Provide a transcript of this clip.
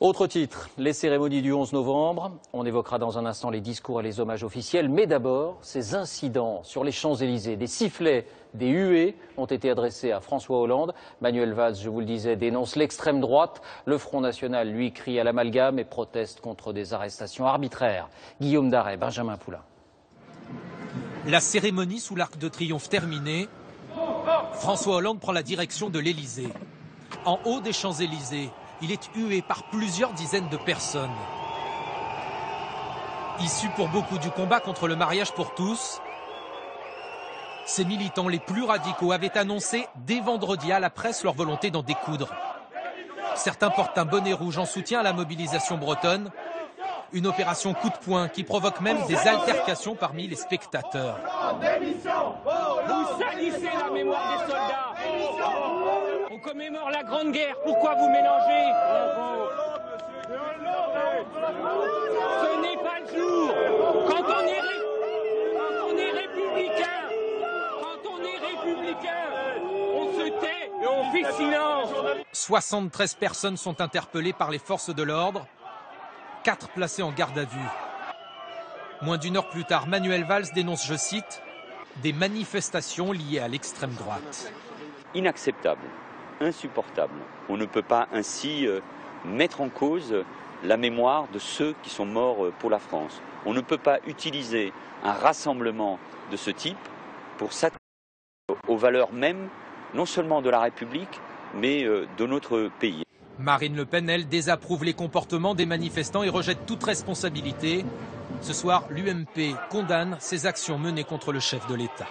Autre titre, les cérémonies du 11 novembre. On évoquera dans un instant les discours et les hommages officiels. Mais d'abord, ces incidents sur les Champs-Élysées. Des sifflets, des huées ont été adressés à François Hollande. Manuel Valls, je vous le disais, dénonce l'extrême droite. Le Front National, lui, crie à l'amalgame et proteste contre des arrestations arbitraires. Guillaume Daret, Benjamin Poulain. La cérémonie sous l'Arc de Triomphe terminée, François Hollande prend la direction de l'Élysée. En haut des Champs-Élysées, il est hué par plusieurs dizaines de personnes. Issus pour beaucoup du combat contre le mariage pour tous, ces militants les plus radicaux avaient annoncé dès vendredi à la presse leur volonté d'en découdre. Certains portent un bonnet rouge en soutien à la mobilisation bretonne. Une opération coup de poing qui provoque même des altercations parmi les spectateurs. Vous salissez la mémoire des soldats. On commémore la Grande Guerre. Pourquoi vous mélangez? Ce n'est pas le jour. Quand on est républicain, on se tait et on fait silence. 73 personnes sont interpellées par les forces de l'ordre. 4 placés en garde à vue. Moins d'une heure plus tard, Manuel Valls dénonce, je cite, des manifestations liées à l'extrême droite. Inacceptable, insupportable. On ne peut pas ainsi mettre en cause la mémoire de ceux qui sont morts pour la France. On ne peut pas utiliser un rassemblement de ce type pour s'attaquer aux valeurs mêmes, non seulement de la République, mais de notre pays. Marine Le Pen, elle, désapprouve les comportements des manifestants et rejette toute responsabilité. Ce soir, l'UMP condamne ces actions menées contre le chef de l'État.